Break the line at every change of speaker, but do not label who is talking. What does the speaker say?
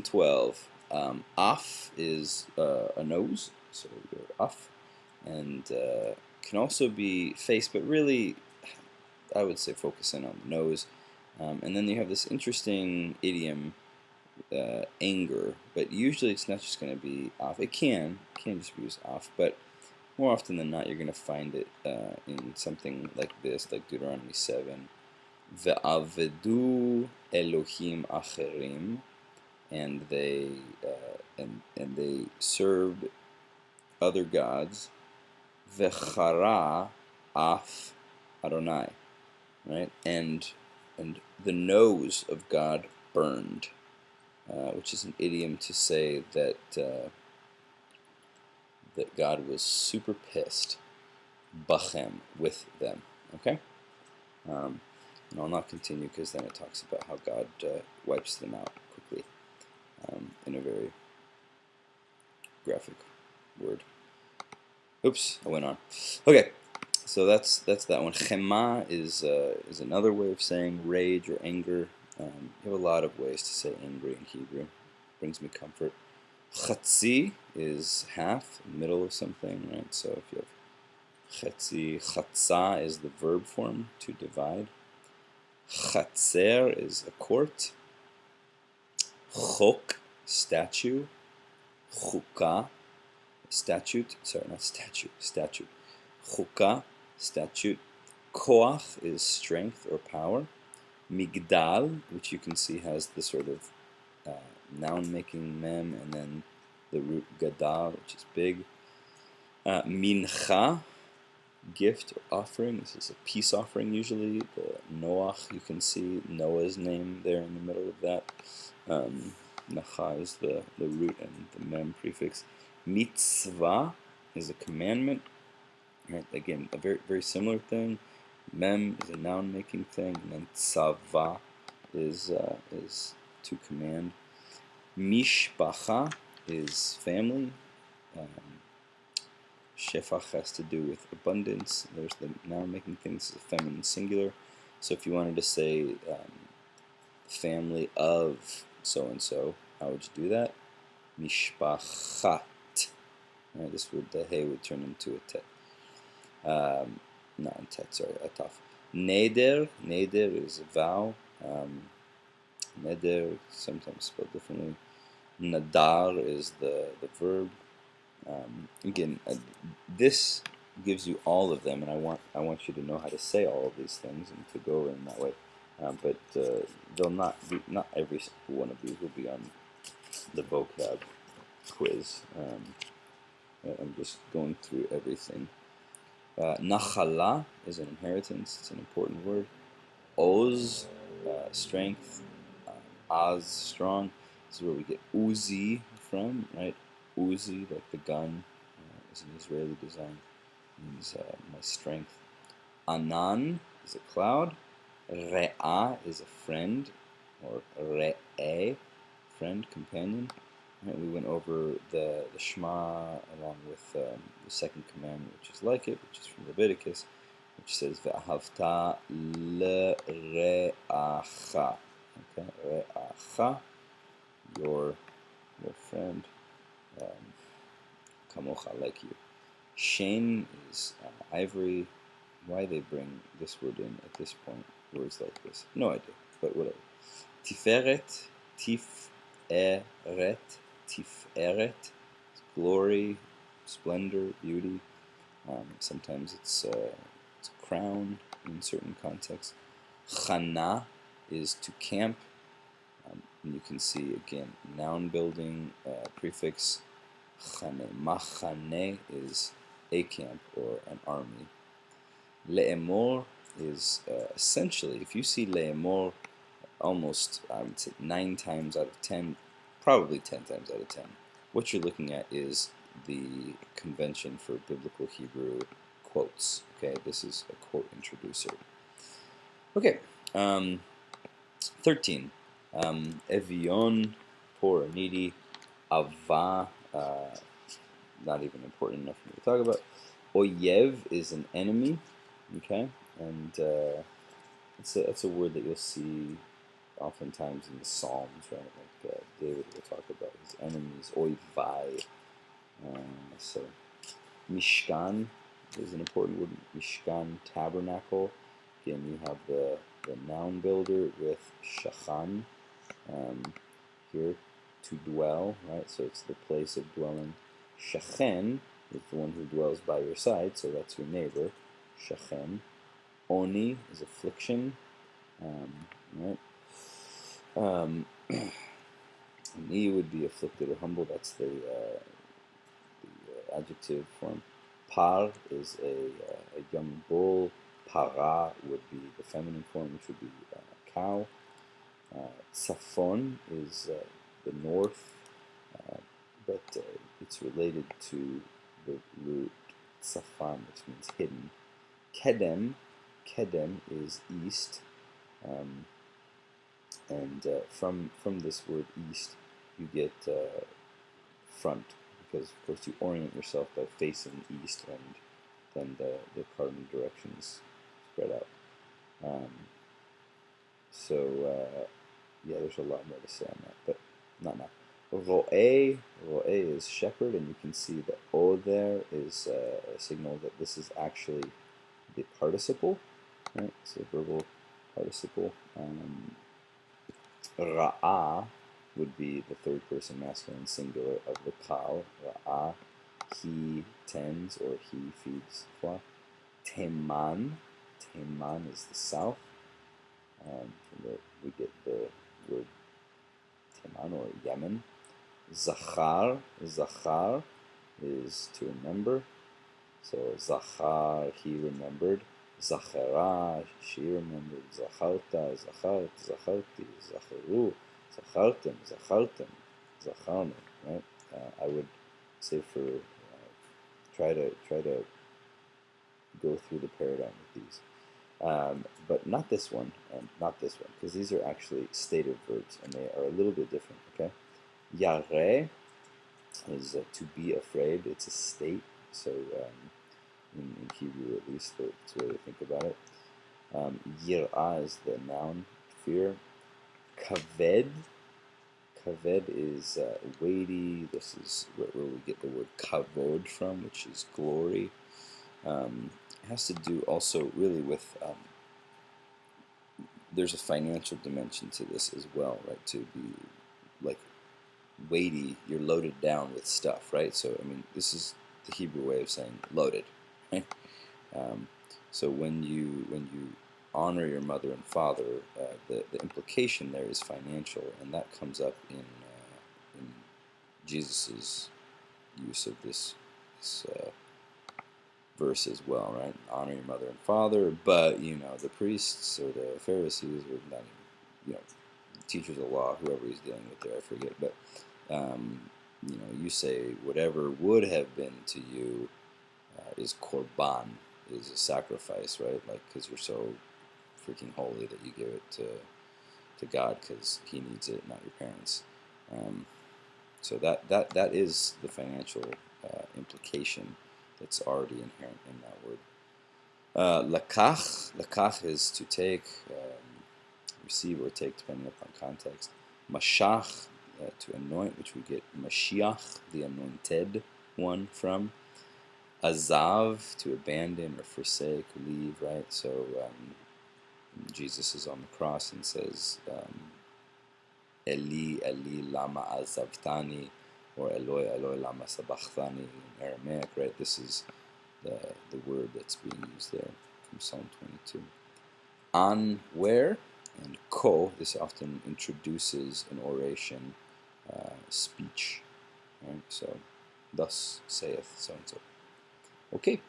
12. Af is a nose, so your af, and can also be face, but really, I would say focus in on the nose. And then you have this interesting idiom, anger, but usually it's not just going to be af. It can just be used af, but more often than not, you're going to find it in something like this, like Deuteronomy 7. Ve'avedu Elohim acherim, and they served other gods. Vechara af Adonai, right? And the nose of God burned, which is an idiom to say that that God was super pissed, bachem, with them. Okay. And I'll not continue because then it talks about how God wipes them out quickly in a very graphic word. Oops, I went on. Okay, so that's that one. Chema is another way of saying rage or anger. You have a lot of ways to say angry in Hebrew. Brings me comfort. Chatzi is half, middle of something, right? So if you have chatzi, chatza is the verb form, to divide. Chatzer is a court. Chok, statue. Chukah, statute. Sorry, not statue, statute. Chukah, statute. Koach is strength or power. Migdal, which you can see has the sort of noun-making mem, and then the root gadal, which is big. Mincha, gift or offering. This is a peace offering usually. The Noach, you can see Noah's name there in the middle of that. Nacha is the root and the mem prefix. Mitzvah is a commandment. Right? Again, a very, very similar thing. Mem is a noun-making thing, and then tzava is to command. Mishpacha is family. Shefach has to do with abundance. There's the noun-making thing. This is a feminine singular. So if you wanted to say family of so-and-so, how would you do that? Mishpachat. Right, this would, the hey would turn into a tet. Not tet, sorry, a taf. Neder is a vow. Neder, sometimes spelled differently. Nadar is the verb. Again, this gives you all of them, and I want you to know how to say all of these things and to go in that way. But they'll not every one of these will be on the vocab quiz. I'm just going through everything. Nachala is an inheritance. It's an important word. Oz, strength. Az, strong. This is where we get Uzi from, right? Uzi, like the gun, is an Israeli design. Means my strength. Anan is a cloud. Re'ah is a friend, or re'eh, friend, companion. Right, we went over the Shema along with the second commandment, which is like it, which is from Leviticus, which says Ve'ahavta le're'acha. Okay, re'acha, your friend, kamocha, like you. Shane is ivory. Why they bring this word in at this point? Words like this, no idea, but whatever. Tiferet, tiferet, glory, splendor, beauty. Sometimes it's a crown in certain contexts. Chana is to camp. And you can see again noun building prefix. Chane, machane is a camp or an army. Le'emor is essentially, if you see le'emor, almost, I would say 9 times out of 10, probably 10 times out of 10, what you're looking at is the convention for biblical Hebrew quotes. Okay, this is a quote introducer. Okay, 13. Evion, poor or needy. Ava, not even important enough for me to talk about. Oyev is an enemy. Okay, and it's a word that you'll see oftentimes in the Psalms, right? Like David will talk about his enemies, oy vey. So Mishkan is an important word. Mishkan, tabernacle. Again, you have the noun builder with shachan here, to dwell, right? So it's the place of dwelling. Shachen is the one who dwells by your side, so that's your neighbor. Shachen. Oni is affliction, right? Ni would be afflicted or humble. That's the adjective form. Par is a young bull. Para would be the feminine form, which would be cow. Tzafon is the north, but it's related to the root tzafan, which means hidden. Kedem is east, and from this word east, you get front, because of course you orient yourself by facing east, and then the cardinal directions spread out. Yeah, there's a lot more to say on that, but not now. Ro'eh is shepherd, and you can see the O there is a signal that this is actually the participle, right? So verbal participle. Ra'ah would be the third person masculine singular of the cow. Ra'ah, he tends or he feeds flock. Teman is the south. From there we get the word Teman or Yemen. Zachar is to remember. So Zachar, he remembered. Zachara, she remembered. Zacharta, Zachart, Zacharti, Zacharu, Zachartem, Zachartem, Zacharnu. Right? I would say for try to go through the paradigm with these. But not this one, and not this one, because these are actually stative verbs, and they are a little bit different, okay? Yareh is to be afraid. It's a state, so in Hebrew at least, that's the way to think about it. Yir'ah is the noun, fear. Kaved is weighty. This is where we get the word kavod from, which is glory. It has to do also really with there's a financial dimension to this as well, right? To be like weighty, you're loaded down with stuff, right? So I mean, this is the Hebrew way of saying loaded, right? So when you honor your mother and father, the implication there is financial, and that comes up in Jesus's use of this verse as well, right? Honor your mother and father, but the priests or the Pharisees or not, teachers of law, whoever he's dealing with there, I forget, but you say whatever would have been to you is korban, is a sacrifice, right? Like, because you're so freaking holy that you give it to God because He needs it, not your parents. So that is the financial implication that's already inherent in that word. Lakach is to take, receive or take, depending upon context. Mashach, to anoint, which we get Mashiach, the anointed one, from. Azav, to abandon or forsake, leave, right? So Jesus is on the cross and says, Eli, Eli, lama azavtani, or Eloi, Eloi, lama sabachthani in Aramaic, right? This is the word that's being used there from Psalm 22. On, where, and ko, this often introduces an oration, speech, right? So, thus saith so-and-so. Okay.